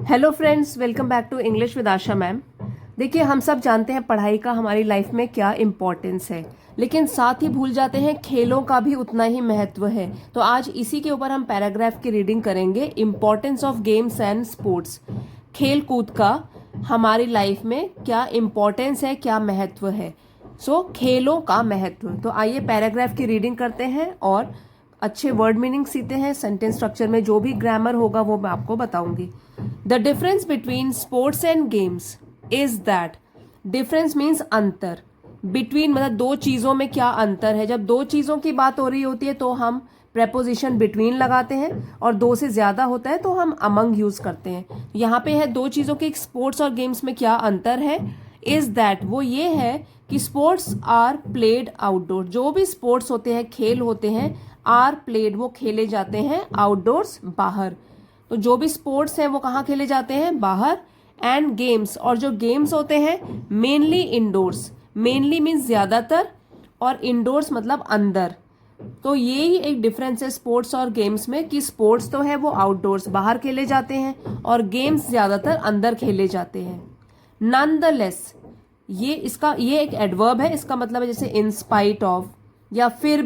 Hello friends, welcome back to English with Asha ma'am. देखिए, हम सब जानते हैं पढ़ाई का हमारी लाइफ में क्या इम्पोर्टेंस है, लेकिन साथ ही भूल जाते हैं खेलों का भी उतना ही महत्व है। तो आज इसी के ऊपर हम पैराग्राफ की रीडिंग करेंगे, importance of games and sports. खेल कूद का हमारी लाइफ में क्या इम्पोर्टेंस है, क्या महत्व है। खेलों का महत्व। तो आइए पैराग्राफ की रीडिंग करते हैं और अच्छे वर्ड मीनिंग सीखते हैं। सेंटेंस स्ट्रक्चर में जो भी ग्रामर होगा वो मैं आपको बताऊंगी। The difference between sports and games is that, difference means अंतर, बिटवीन मतलब दो चीजों में क्या अंतर है। जब दो चीजों की बात हो रही होती है तो हम प्रेपोजिशन बिटवीन लगाते हैं, और दो से ज्यादा होता है तो हम अमंग यूज करते हैं। यहाँ पे है दो चीजों के स्पोर्ट्स और गेम्स में क्या अंतर है। इज दैट वो ये है कि स्पोर्ट्स आर प्लेड आउटडोर, जो भी स्पोर्ट्स होते हैं, खेल होते हैं, आर प्लेड वो खेले जाते हैं आउटडोर्स बाहर। तो जो भी स्पोर्ट्स हैं वो कहाँ खेले जाते हैं, बाहर। एंड गेम्स, और जो गेम्स होते हैं मेनली इंडोर्स। मेनली मीन्स ज्यादातर, और इंडोर्स मतलब अंदर। तो ये ही एक डिफरेंस है स्पोर्ट्स और गेम्स में, कि स्पोर्ट्स तो है वो आउटडोर्स बाहर खेले जाते हैं, और गेम्स ज्यादातर अंदर खेले जाते हैं। नॉनदलेस, ये एक एडवर्ब है। इसका मतलब है जैसे इन स्पाइट ऑफ, या फिर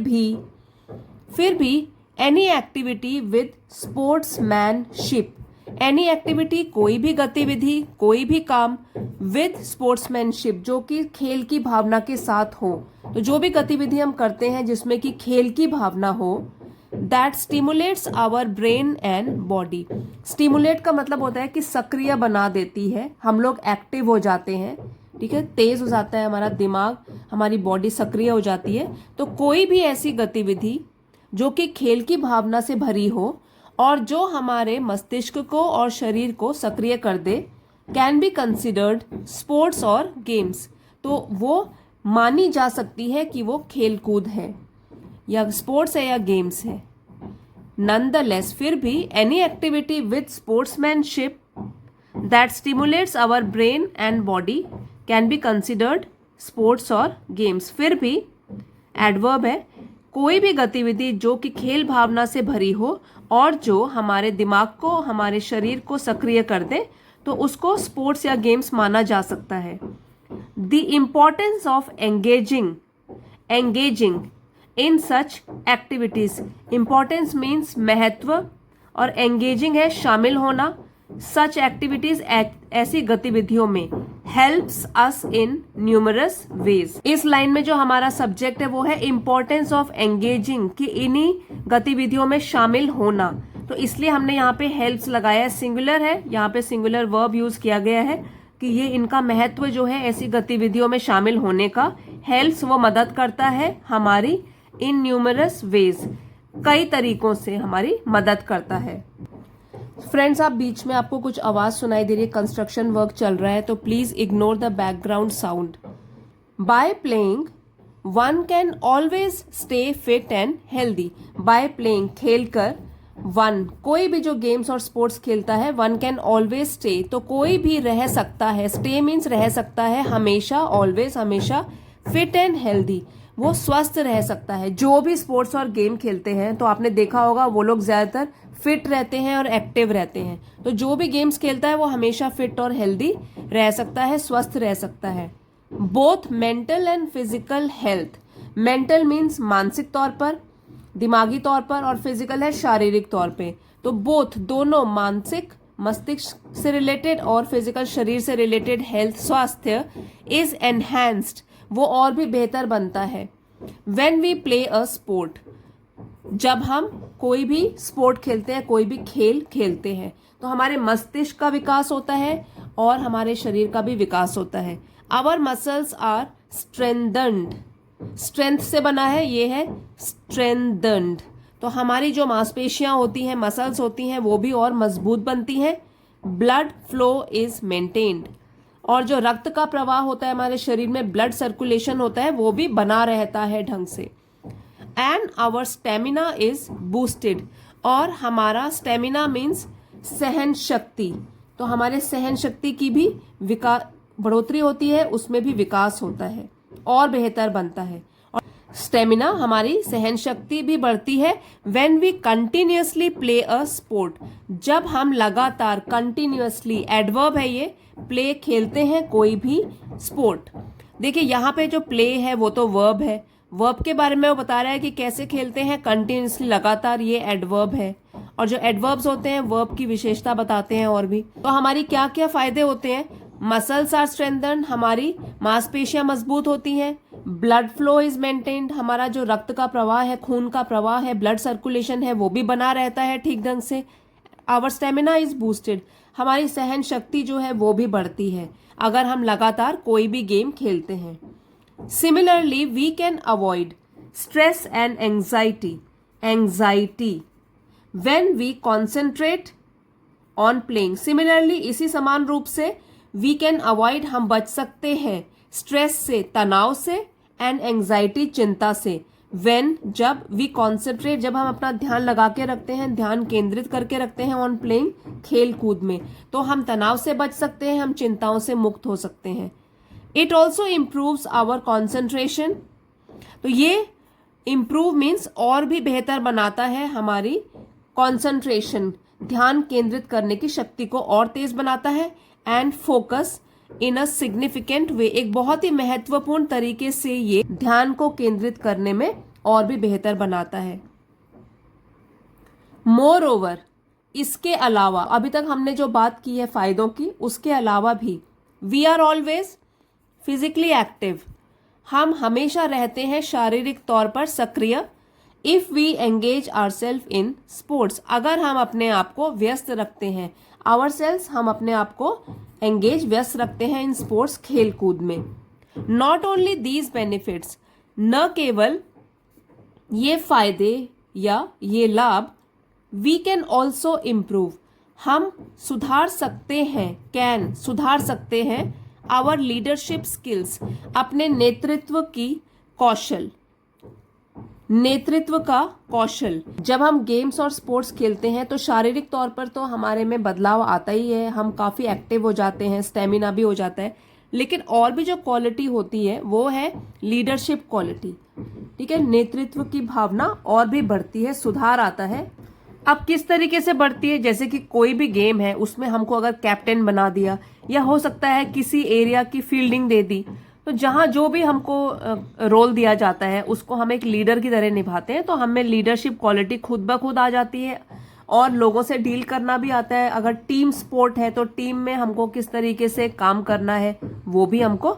भी any activity with sportsmanship. Any activity, कोई भी गतिविधि, कोई भी काम, विद स्पोर्ट्समैनशिप, जो कि खेल की भावना के साथ हो। तो जो भी गतिविधि हम करते हैं जिसमें कि खेल की भावना हो, that stimulates our brain and body. Stimulate का मतलब होता है कि सक्रिय बना देती है, हम लोग एक्टिव हो जाते हैं, ठीक है, तेज हो जाता है हमारा दिमाग, हमारी बॉडी सक्रिय हो जाती है। तो कोई भी ऐसी गतिविधि जो कि खेल की भावना से भरी हो और जो हमारे मस्तिष्क को और शरीर को सक्रिय कर दे, कैन बी कंसिडर्ड स्पोर्ट्स और गेम्स। तो वो मानी जा सकती है कि वो खेल कूद है, या स्पोर्ट्स है, या गेम्स है। नॉनदलेस, फिर भी, any activity with sportsmanship that stimulates our brain and body can be considered sports और गेम्स। फिर भी एडवर्ब है, कोई भी गतिविधि जो कि खेल भावना से भरी हो और जो हमारे दिमाग को, हमारे शरीर को सक्रिय कर दे, तो उसको स्पोर्ट्स या गेम्स माना जा सकता है। The importance of engaging in such activities. Importance means महत्व, और एंगेजिंग है शामिल होना। सच एक्टिविटीज, ऐसी गतिविधियों में, helps us in numerous ways. इस लाइन में जो हमारा सब्जेक्ट है वो है इम्पोर्टेंस ऑफ एंगेजिंग, कि इन्हीं गतिविधियों में शामिल होना। तो इसलिए हमने यहाँ पे हेल्प्स लगाया है, सिंगुलर है, यहाँ पे सिंगुलर वर्ब यूज किया गया है कि ये इनका महत्व जो है ऐसी गतिविधियों में शामिल होने का। हेल्प्स वो मदद करता है हमारी, इन न्यूमरस वेज, कई तरीकों से हमारी मदद करता है। फ्रेंड्स, आप बीच में आपको कुछ आवाज सुनाई दे रही है, कंस्ट्रक्शन वर्क चल रहा है, तो please ignore the background sound. By playing one can always stay fit and healthy. By playing, खेलकर, वन, कोई भी जो गेम्स और स्पोर्ट्स खेलता है, वन कैन ऑलवेज स्टे, तो कोई भी रह सकता है, स्टे मीन्स रह सकता है हमेशा, ऑलवेज हमेशा, फिट एंड हेल्दी वो स्वस्थ रह सकता है। जो भी स्पोर्ट्स और गेम खेलते हैं तो आपने देखा होगा वो लोग ज्यादातर फिट रहते हैं और एक्टिव रहते हैं। तो जो भी गेम्स खेलता है वो हमेशा फिट और हेल्दी रह सकता है, स्वस्थ रह सकता है। Both mental and physical health. Mental means मानसिक तौर पर, दिमागी तौर पर, और फिजिकल है शारीरिक तौर पे। तो बोथ, दोनों, मानसिक मस्तिष्क से रिलेटेड और फिजिकल शरीर से रिलेटेड हेल्थ, स्वास्थ्य, इज एनहांस्ड, वो और भी बेहतर बनता है। When we play a sport, जब हम कोई भी स्पोर्ट खेलते हैं, कोई भी खेल खेलते हैं, तो हमारे मस्तिष्क का विकास होता है और हमारे शरीर का भी विकास होता है। आवर मसल्स आर स्ट्रेंथन्ड, स्ट्रेंथ से बना है, ये है स्ट्रेंथन्ड। तो हमारी जो मांसपेशियां होती हैं, मसल्स होती हैं, वो भी और मजबूत बनती हैं। ब्लड फ्लो इज मेंटेन्ड, और जो रक्त का प्रवाह होता है हमारे शरीर में, ब्लड सर्कुलेशन होता है, वो भी बना रहता है ढंग से। And our stamina is boosted, और हमारा स्टेमिना मीन्स सहन शक्ति, तो हमारे सहन शक्ति की भी बढ़ोतरी होती है, उसमें भी विकास होता है और बेहतर बनता है। और स्टेमिना हमारी सहन शक्ति भी बढ़ती है when we continuously play a sport, जब हम लगातार कंटिन्यूअसली, एडवर्ब है ये, प्ले खेलते हैं कोई भी स्पोर्ट। देखिए यहाँ पे जो प्ले है वो तो वर्ब है, वर्ब के बारे में वो बता रहा है कि कैसे खेलते हैं कंटिन्यूअसली, लगातार, ये एडवर्ब है। और जो एडवर्ब्स होते हैं वर्ब की विशेषता बताते हैं और भी। तो हमारी क्या क्या फायदे होते हैं? मसल्स आर स्ट्रेंथन्ड, हमारी मांसपेशियां मजबूत होती हैं। ब्लड फ्लो इज मेंटेन्ड, हमारा जो रक्त का प्रवाह है, खून का प्रवाह है, ब्लड सर्कुलेशन है, वो भी बना रहता है ठीक ढंग से। आवर स्टेमिना इज बूस्टेड, हमारी सहन शक्ति जो है वो भी बढ़ती है अगर हम लगातार कोई भी गेम खेलते हैं। Similarly we can avoid stress and anxiety when we concentrate on playing. Similarly इसी समान रूप से वी कैन अवॉइड, हम बच सकते हैं, स्ट्रेस से, तनाव से, एंड एंजाइटी, चिंता से, व्हेन, जब, वी कॉन्सेंट्रेट, जब हम अपना ध्यान लगा के रखते हैं, ध्यान केंद्रित करके रखते हैं ऑन प्लेइंग, खेल कूद में, तो हम तनाव से बच सकते हैं, हम चिंताओं से मुक्त हो सकते हैं। It also improves our concentration, तो ये इम्प्रूव मीन्स और भी बेहतर बनाता है हमारी कॉन्सेंट्रेशन, ध्यान केंद्रित करने की शक्ति को और तेज बनाता है। And focus in a significant way, एक बहुत ही महत्वपूर्ण तरीके से ये ध्यान को केंद्रित करने में और भी बेहतर बनाता है। मोर ओवर, इसके अलावा, अभी तक हमने जो बात की है फायदों की, उसके अलावा भी we are always physically active, हम हमेशा रहते हैं शारीरिक तौर पर सक्रिय। If we engage ourselves in sports, अगर हम अपने आप को व्यस्त रखते हैं, आवरसेल्फ, हम अपने आप को एंगेज, व्यस्त रखते हैं इन स्पोर्ट्स, खेल कूद में। नॉट ओनली दीज बेनिफिट्स, न केवल ये फायदे या ये लाभ, वी कैन ऑल्सो इम्प्रूव, हम सुधार सकते हैं, कैन, सुधार सकते हैं, आवर लीडरशिप स्किल्स, अपने नेतृत्व की कौशल, नेतृत्व का कौशल। जब हम गेम्स और स्पोर्ट्स खेलते हैं तो शारीरिक तौर पर तो हमारे में बदलाव आता ही है, हम काफी एक्टिव हो जाते हैं, स्टेमिना भी हो जाता है, लेकिन और भी जो क्वालिटी होती है वो है लीडरशिप क्वालिटी, ठीक है, नेतृत्व की भावना और भी बढ़ती है, सुधार आता है। अब किस तरीके से बढ़ती है? जैसे कि कोई भी गेम है उसमें हमको अगर कैप्टन बना दिया, या हो सकता है किसी एरिया की फील्डिंग दे दी, तो जहां जो भी हमको रोल दिया जाता है उसको हम एक लीडर की तरह निभाते हैं, तो हमें लीडरशिप क्वालिटी खुद ब खुद आ जाती है और लोगों से डील करना भी आता है। अगर टीम स्पोर्ट है तो टीम में हमको किस तरीके से काम करना है वो भी हमको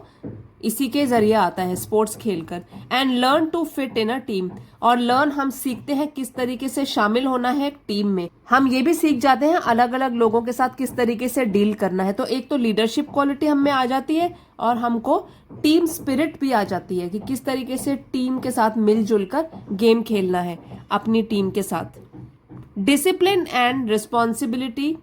इसी के जरिए आता है, स्पोर्ट्स खेलकर। And learn to fit in a team, और लर्न, हम सीखते हैं किस तरीके से शामिल होना है एक टीम में। हम ये भी सीख जाते हैं अलग अलग लोगों के साथ किस तरीके से डील करना है। तो एक तो लीडरशिप क्वालिटी हम में आ जाती है और हमको टीम स्पिरिट भी आ जाती है कि किस तरीके से टीम के साथ मिलजुल कर गेम खेलना है अपनी टीम के साथ। Discipline and responsibility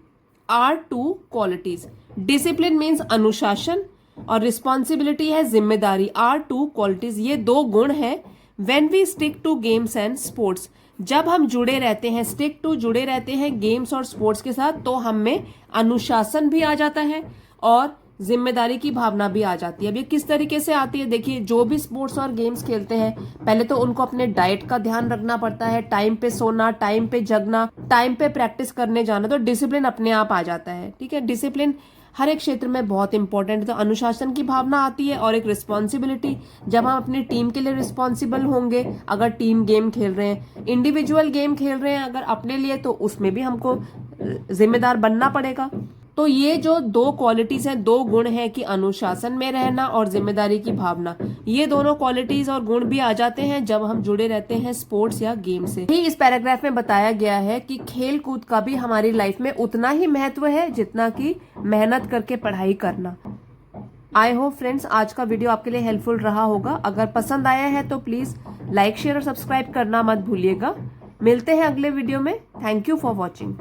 are two qualities. Discipline means अनुशासन और रिस्पॉन्सिबिलिटी है जिम्मेदारी, आर टू क्वालिटीज, ये दो गुण हैं। When we stick to games and sports, जब हम जुड़े रहते हैं, स्टिक टू, जुड़े रहते हैं गेम्स और स्पोर्ट्स के साथ, तो हम में अनुशासन भी आ जाता है और जिम्मेदारी की भावना भी आ जाती है। अब ये किस तरीके से आती है? देखिए, जो भी स्पोर्ट्स और गेम्स खेलते हैं पहले तो उनको अपने डाइट का ध्यान रखना पड़ता है, टाइम पे सोना, टाइम पे जगना, टाइम पे प्रैक्टिस करने जाना, तो डिसिप्लिन अपने आप आ जाता है, ठीक है। डिसिप्लिन हर एक क्षेत्र में बहुत इंपॉर्टेंट है। तो अनुशासन की भावना आती है और एक रिस्पॉन्सिबिलिटी, जब हम अपनी टीम के लिए रिस्पॉन्सिबल होंगे, अगर टीम गेम खेल रहे हैं, इंडिविजुअल गेम खेल रहे हैं अगर अपने लिए, तो उसमें भी हमको जिम्मेदार बनना पड़ेगा। तो ये जो दो क्वालिटीज हैं, दो गुण हैं कि अनुशासन में रहना और जिम्मेदारी की भावना, ये दोनों क्वालिटीज और गुण भी आ जाते हैं जब हम जुड़े रहते हैं स्पोर्ट्स या गेम से। ही इस पैराग्राफ में बताया गया है कि खेल कूद का भी हमारी लाइफ में उतना ही महत्व है जितना कि मेहनत करके पढ़ाई करना। आई होप फ्रेंड्स आज का वीडियो आपके लिए हेल्पफुल रहा होगा। अगर पसंद आया है तो प्लीज लाइक, शेयर और सब्सक्राइब करना मत भूलिएगा। मिलते हैं अगले वीडियो में। Thank you for watching.